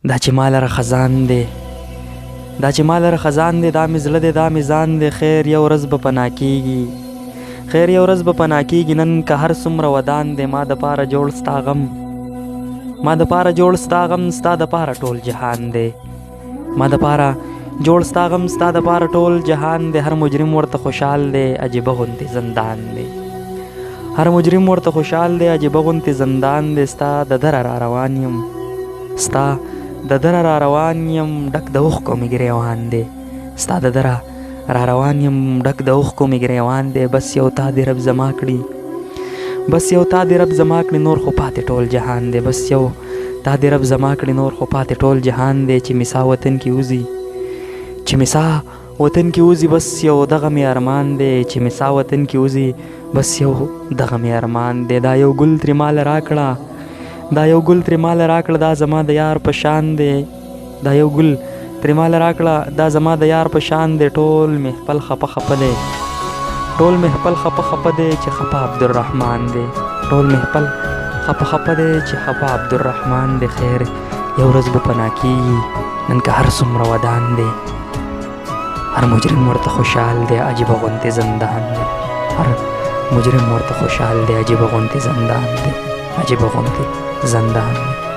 دا چې مال را خزان دی دا چې مال را خزان دی دا مې زړه دی دا مې ځان دی خیر یو ورځ به پناه کېږي خیر یو ورځ به پناه کېږي نن که هر څومره ودان دی ما دپاره جوړ ستا غم ما دپاره جوړ ستا غم ستا دپاره ټول جهان دی ما دپاره جوړ ستا غم ستا دپاره ټول جهان دی هر مجرم ورته خوشحال دی عجیبه غوندې زندان دی هر مجرم ورته خوشحال دی عجیبه غوندې زندان دی ستا د دره را روان یم ستا د دره را روان یم ډک د اوښکو مې ګریوان دی ستا د دره را روان یم ډک د اوښکو مې ګریوان دی بس یو تا دې رب زما کړي بس یو تا دې رب زما کړي نور خو پاتې ټول جهان دی بس یو تا دې رب زما کړي نور خو پاتې ټول جهان دی چې مسا وطن کې وځي چې مسا وطن کې وځي بس یو دغه مې ارمان دی چې مسا وطن کې وځي بس یو دغه مې ارمان دی دا یو ګل ترې ماله راکړه دا یو ګل ترې ماله راکړه دا زما د یار په شان دی دا یو ګل ترې ماله راکړه دا زما د یار په شان دی ټول مې خپل خپه خپه دی ټول مې خپل خپه خپه دی چې خپه عبدالرحمان دی ټول مې خپل خپه خپه دی چې خپه عبدالرحمان دی خیر یو ورځ به پناه کېږي نن که هر څومره ودان دی هر مجرم ورته خوشحال دی عجیبه غوندې زندان دی هر مجرم ورته خوشحال دی عجیبه غوندې زندان دی عجیبه غوندې زندان دی